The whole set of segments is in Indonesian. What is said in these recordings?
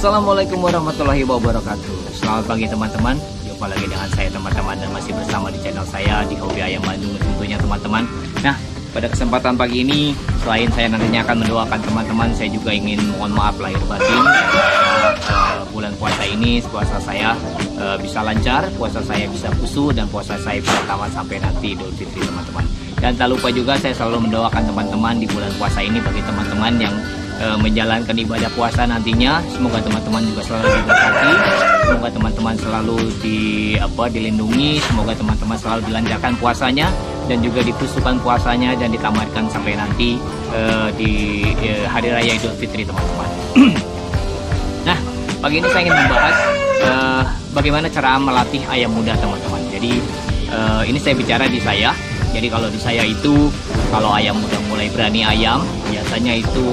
Assalamualaikum warahmatullahi wabarakatuh. Selamat pagi teman-teman. Jumpa lagi dengan saya teman-teman dan masih bersama di channel saya di Hobi Ayam Bandung tentunya teman-teman. Nah, pada kesempatan pagi ini selain saya nantinya akan mendoakan teman-teman, saya juga ingin mohon maaf lahir batin. Bulan puasa ini puasa saya bisa lancar, puasa saya bisa khusyuk, dan puasa saya bisa tamat sampai nanti Idul Fitri teman-teman. Dan tak lupa juga saya selalu mendoakan teman-teman di bulan puasa ini bagi teman-teman yang menjalankan ibadah puasa nantinya. Semoga teman-teman juga selalu diberkati, semoga teman-teman selalu dilindungi, semoga teman-teman selalu dilancarkan puasanya dan juga dikhusyukkan puasanya dan ditamatkan sampai nanti di hari raya Idul Fitri teman-teman. Nah, pagi ini saya ingin membahas bagaimana cara melatih ayam muda teman-teman. Jadi ini saya bicara di saya. Jadi kalau di saya itu, kalau ayam udah mulai berani ayam, biasanya itu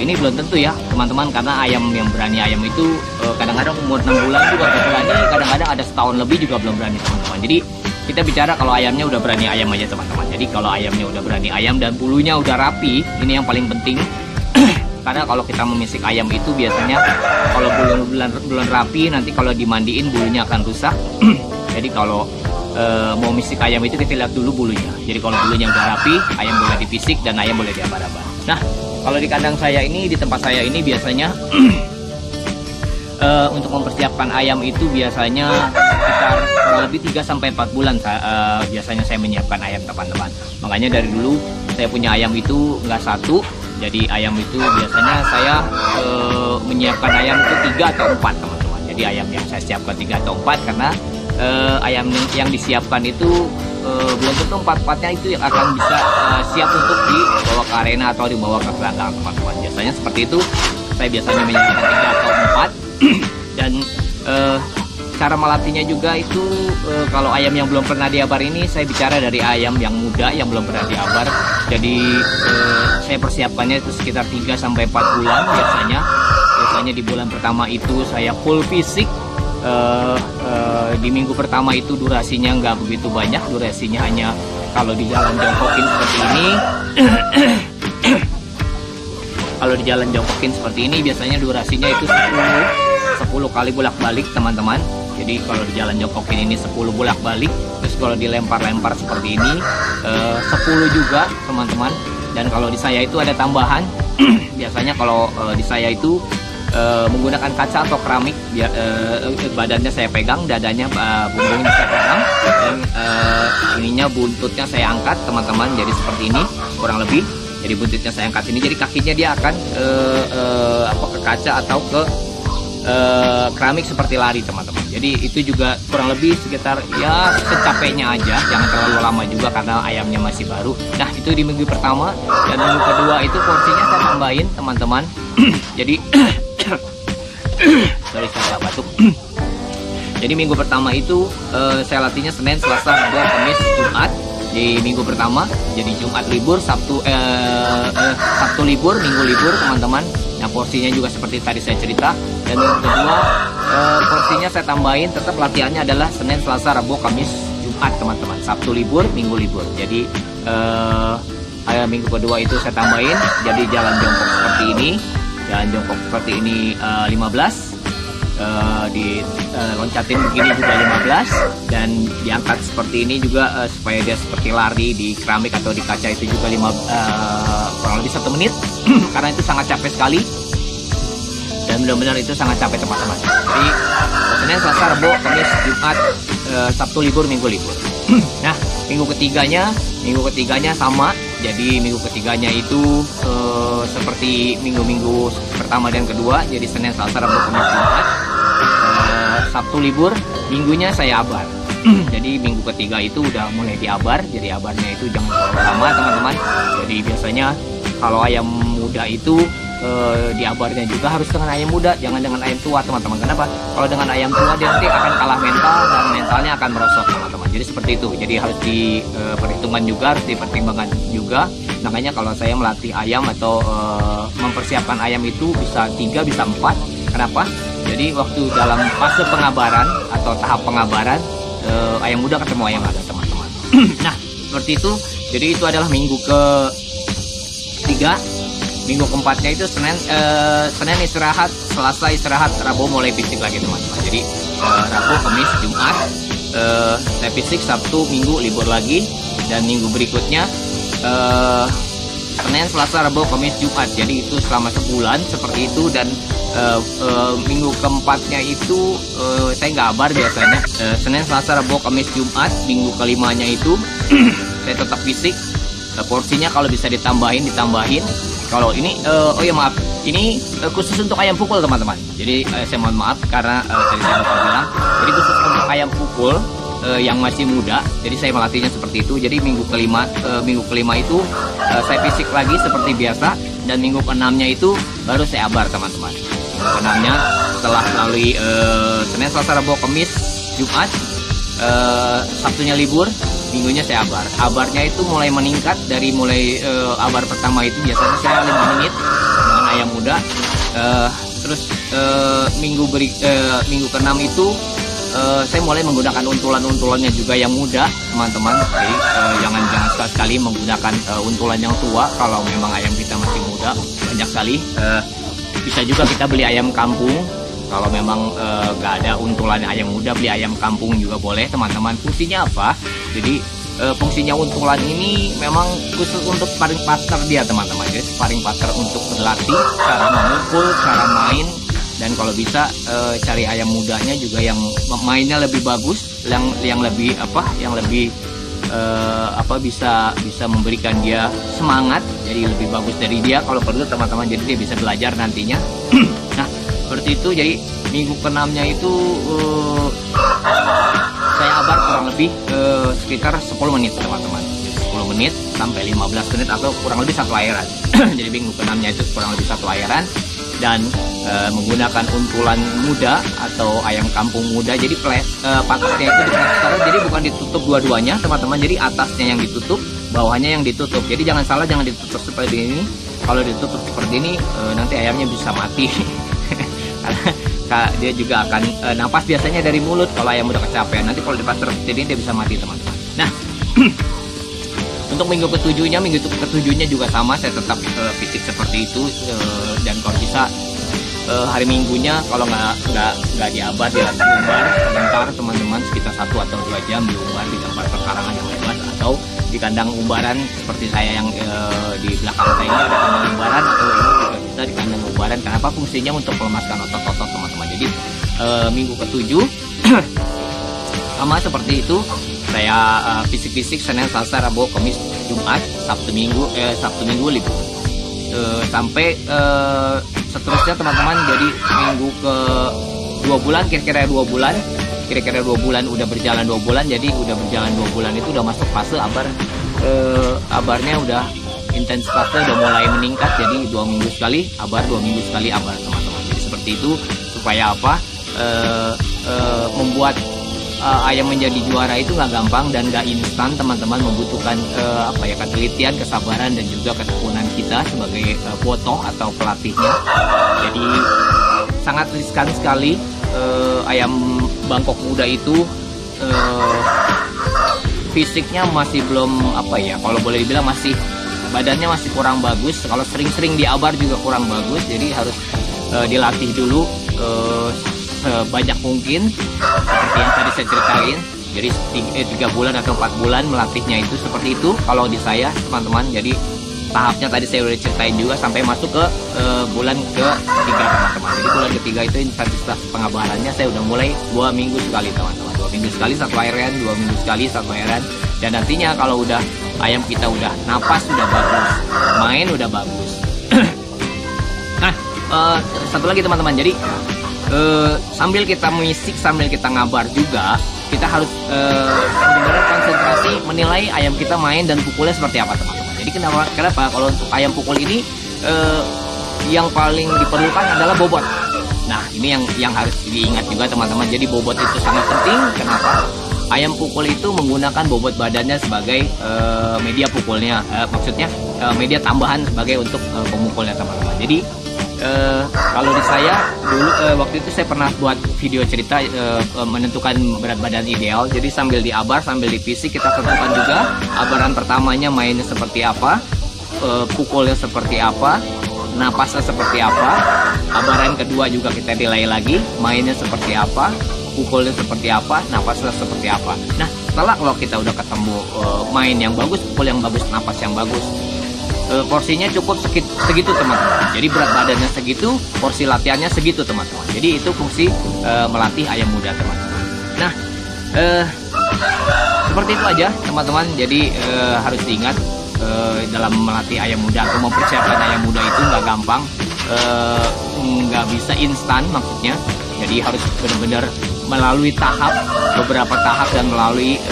ini belum tentu ya teman-teman, karena ayam yang berani ayam itu kadang-kadang umur 6 bulan juga udah berani, kadang-kadang ada setahun lebih juga belum berani teman-teman. Jadi kita bicara kalau ayamnya udah berani ayam aja teman-teman. Jadi kalau ayamnya udah berani ayam dan bulunya udah rapi, ini yang paling penting. Karena kalau kita memisik ayam itu biasanya kalau belum rapi, nanti kalau dimandiin bulunya akan rusak. Jadi kalau mau misik ayam itu kita lihat dulu bulunya. Jadi kalau bulunya udah rapi, ayam boleh dipisik dan ayam boleh diabar-abar. Nah, kalau di kandang saya ini, di tempat saya ini biasanya untuk mempersiapkan ayam itu biasanya sekitar kurang lebih 3-4 bulan biasanya saya menyiapkan ayam teman-teman. Makanya dari dulu saya punya ayam itu nggak satu. Jadi ayam itu biasanya saya menyiapkan ayam itu 3 atau 4 teman-teman. Jadi ayam yang saya siapkan 3 atau 4 karena ayam yang disiapkan itu belum tentu 4-4-nya itu yang akan bisa siap untuk dibawa ke arena atau dibawa ke gelanggang teman-teman. Biasanya seperti itu, saya biasanya menyiapkan 3 atau 4. Dan cara melatihnya juga itu kalau ayam yang belum pernah diabar ini, saya bicara dari ayam yang muda yang belum pernah diabar. Jadi saya persiapkannya itu sekitar 3-4 bulan biasanya. Biasanya di bulan pertama itu saya full fisik. Di minggu pertama itu durasinya nggak begitu banyak, durasinya hanya kalau di jalan jongkokin seperti ini. Kalau di jalan jongkokin seperti ini biasanya durasinya itu 10 kali bolak-balik teman-teman. Jadi kalau di jalan jongkokin ini 10 bolak-balik. Terus kalau dilempar-lempar seperti ini 10 juga teman-teman. Dan kalau di saya itu ada tambahan. Biasanya kalau di saya itu menggunakan kaca atau keramik, badannya saya pegang, dadanya punggungnya saya pegang, dan ininya buntutnya saya angkat teman-teman. Jadi seperti ini kurang lebih. Jadi buntutnya saya angkat ini, jadi kakinya dia akan ke kaca atau ke keramik seperti lari teman-teman. Jadi itu juga kurang lebih sekitar ya secapeknya aja, jangan terlalu lama juga karena ayamnya masih baru. Nah, itu di minggu pertama. Dan minggu kedua itu porsinya saya tambahin teman-teman. Jadi sorry, saya batuk. Jadi minggu pertama itu saya latihnya Senin, Selasa, Rabu, Kamis, Jumat. Di minggu pertama, jadi Jumat libur, Sabtu libur, Minggu libur teman-teman. Nah, porsinya juga seperti tadi saya cerita. Dan minggu kedua porsinya saya tambahin, tetap latihannya adalah Senin, Selasa, Rabu, Kamis, Jumat teman-teman. Sabtu libur, Minggu libur. Jadi minggu kedua itu saya tambahin, jadi jalan jongkok seperti ini. Jalan jongkok seperti ini 15, loncatin begini juga 15, dan diangkat seperti ini juga supaya dia seperti lari di keramik atau di kaca itu juga kurang lebih 1 menit. Karena itu sangat capek sekali dan benar-benar itu sangat capek teman-teman. Jadi Senin, Selasa, Rabu, Kamis, Jumat, Sabtu libur, Minggu libur. Nah, minggu ketiganya sama. Jadi minggu ketiganya itu seperti minggu-minggu pertama dan kedua. Jadi Senin, Selasa, Rabu, Kamis, Jumat. Sabtu libur, minggunya saya abar. Jadi minggu ketiga itu udah mulai diabar. Jadi abarnya itu jangan terlalu lama teman-teman. Jadi biasanya kalau ayam muda itu diabarnya juga harus dengan ayam muda, jangan dengan ayam tua teman-teman. Kenapa? Kalau dengan ayam tua dia nanti akan kalah mental dan mentalnya akan merosot teman-teman. Jadi seperti itu. Jadi harus diperhitungkan juga, harus dipertimbangkan juga. Makanya kalau saya melatih ayam atau mempersiapkan ayam itu bisa 3, bisa 4. Kenapa? Jadi waktu dalam fase pengabaran atau tahap pengabaran, ayam muda ketemu ayam lada teman-teman. Nah, seperti itu. Jadi itu adalah minggu ke 3. minggu keempatnya itu Senin istirahat, Selasa istirahat, Rabu mulai fisik lagi teman-teman. Jadi Rabu, Kamis, Jumat saya fisik, Sabtu, Minggu libur lagi, dan minggu berikutnya Senin, Selasa, Rabu, Kamis, Jumat. Jadi itu selama sebulan seperti itu. Dan minggu keempatnya itu saya nggak abar biasanya. Senin, Selasa, Rabu, Kamis, Jumat. Minggu kelimanya itu saya tetap fisik. Porsinya kalau bisa ditambahin. Kalau ini oh ya maaf, ini khusus untuk ayam pukul teman-teman. Jadi saya mohon maaf karena tadi saya lupa bilang. Jadi khusus untuk ayam pukul yang masih muda, jadi saya melatihnya seperti itu. Jadi minggu kelima itu saya fisik lagi seperti biasa, dan minggu keenamnya itu baru saya abar teman-teman. Minggu keenamnya setelah melalui Senin, Selasa, Rabu, Kamis, Jumat, Sabtunya libur, minggunya saya abar. Abarnya itu mulai meningkat dari abar pertama itu biasanya saya 5 menit dengan ayam muda. Terus minggu keenam itu saya mulai menggunakan untulan-untulannya juga yang muda teman-teman. Jadi jangan sekali-sekali menggunakan untulan yang tua kalau memang ayam kita masih muda. Banyak sekali bisa juga kita beli ayam kampung. Kalau memang nggak ada untulan ayam muda, beli ayam kampung juga boleh teman-teman. Fungsinya apa? Jadi fungsinya untulan ini memang khusus untuk sparring partner dia teman-teman. Jadi sparring partner untuk berlatih cara memukul, cara main. Dan kalau bisa cari ayam mudanya juga yang mainnya lebih bagus, yang lebih bisa memberikan dia semangat, jadi lebih bagus dari dia kalau perlu teman-teman. Jadi dia bisa belajar nantinya. Nah seperti itu. Jadi minggu keenamnya itu saya abar kurang lebih sekitar 10 menit teman-teman. 10 menit sampai 15 menit atau kurang lebih 1 layaran. Jadi minggu keenamnya itu kurang lebih 1 layaran. Dan menggunakan untulan muda atau ayam kampung muda. Jadi patasnya itu diplester, jadi bukan ditutup dua-duanya teman-teman. Jadi atasnya yang ditutup, bawahnya yang ditutup. Jadi jangan salah, jangan ditutup seperti ini. Kalau ditutup seperti ini nanti ayamnya bisa mati. Karena dia juga akan napas biasanya dari mulut kalau ayam udah kecapean. Nanti kalau diplester seperti ini dia bisa mati teman-teman. Nah untuk minggu ketujuhnya juga sama, saya tetap fisik seperti itu. Dan kalau bisa hari minggunya kalau nggak diabar, dilatih umbar sebentar teman-teman, sekitar 1 atau 2 jam diumbar di tempat perkarangan yang bebas atau di kandang umbaran seperti saya yang di belakang saya ini ada kandang umbaran, atau ini juga bisa di kandang umbaran. Kenapa? Fungsinya untuk melemaskan otot-otot teman-teman. Jadi minggu ketujuh sama seperti itu. Saya fisik Senin, Selasa, Rabu, Kamis, Jumat, Sabtu Minggu libur. Sampai seterusnya teman-teman. Jadi minggu ke 2 bulan, kira-kira 2 bulan udah berjalan 2 bulan. Jadi udah berjalan 2 bulan itu udah masuk fase abar. Abarnya udah intensitasnya udah mulai meningkat. Jadi 2 minggu sekali abar, 2 minggu sekali abar teman-teman. Jadi seperti itu supaya apa? Membuat ayam menjadi juara itu nggak gampang dan nggak instan teman-teman. Membutuhkan ketelitian, kesabaran, dan juga ketekunan kita sebagai potong atau pelatihnya. Jadi sangat riskan sekali. Ayam Bangkok muda itu fisiknya masih belum kalau boleh dibilang masih badannya masih kurang bagus. Kalau sering-sering diabar juga kurang bagus. Jadi harus dilatih dulu sebanyak mungkin seperti yang tadi saya ceritain. Jadi 3 bulan atau 4 bulan melatihnya itu seperti itu kalau di saya teman-teman. Jadi tahapnya tadi saya udah ceritain juga sampai masuk ke bulan ke-3 teman-teman. Jadi bulan ke-3 itu intensitas pengabarannya saya udah mulai 2 minggu sekali teman-teman. 2 minggu sekali 1 layaran, 2 minggu sekali 1 layaran. Dan nantinya kalau udah ayam kita udah napas udah bagus, main udah bagus. Nah satu lagi teman-teman. Jadi sambil kita musik, sambil kita ngabar juga, kita harus benar-benar konsentrasi menilai ayam kita main dan pukulnya seperti apa teman-teman. Jadi kenapa kalau untuk ayam pukul ini yang paling diperlukan adalah bobot. Nah ini yang harus diingat juga teman-teman. Jadi bobot itu sangat penting. Kenapa? Ayam pukul itu menggunakan bobot badannya sebagai media pukulnya, maksudnya media tambahan sebagai untuk pemukulnya teman-teman. Jadi kalau di saya dulu waktu itu saya pernah buat video cerita menentukan berat badan ideal. Jadi sambil diabar, sambil difisik kita tentukan juga abaran pertamanya mainnya seperti apa, pukulnya seperti apa, napasnya seperti apa, abaran kedua juga kita nilai lagi, mainnya seperti apa, pukulnya seperti apa, napasnya seperti apa. Nah, setelah kalau kita udah ketemu main yang bagus, pukul yang bagus, napas yang bagus, porsinya cukup segitu teman-teman. Jadi berat badannya segitu, porsi latihannya segitu teman-teman. Jadi itu fungsi melatih ayam muda teman-teman. Nah, seperti itu aja teman-teman. Jadi harus diingat dalam melatih ayam muda atau mempersiapkan ayam muda itu nggak gampang, nggak bisa instan maksudnya. Jadi harus benar-benar melalui beberapa tahap dan melalui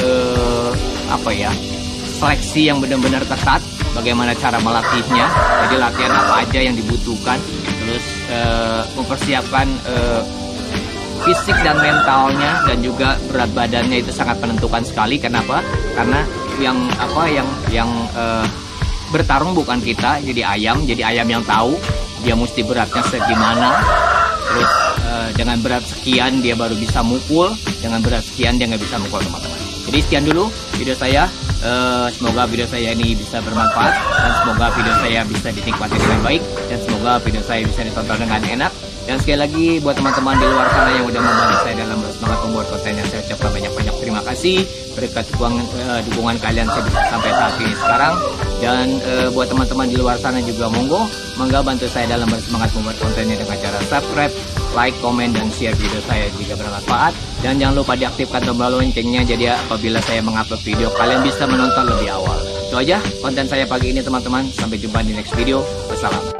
seleksi yang benar-benar ketat. Bagaimana cara melatihnya? Jadi latihan apa aja yang dibutuhkan, terus mempersiapkan fisik dan mentalnya, dan juga berat badannya itu sangat menentukan sekali. Kenapa? Karena yang bertarung bukan kita, jadi ayam yang tahu dia mesti beratnya segimana. Terus dengan berat sekian dia baru bisa mukul, dengan berat sekian dia nggak bisa mukul teman-teman. Jadi sekian dulu video saya. Semoga video saya ini bisa bermanfaat, dan semoga video saya bisa dinikmati dengan baik, dan semoga video saya bisa ditonton dengan enak. Dan sekali lagi buat teman-teman di luar sana yang udah membantu saya dalam semangat membuat kontennya, saya ucapkan banyak-banyak terima kasih. Berkat dukungan kalian saya bisa sampai saat ini sekarang. Dan buat teman-teman di luar sana juga monggo bantu saya dalam bersemangat membuat kontennya dengan cara subscribe, like, komen, dan share video saya jika bermanfaat. Dan jangan lupa diaktifkan tombol loncengnya, jadi apabila saya mengupload video kalian bisa menonton lebih awal. Itu aja konten saya pagi ini teman-teman. Sampai jumpa di next video. Wassalam.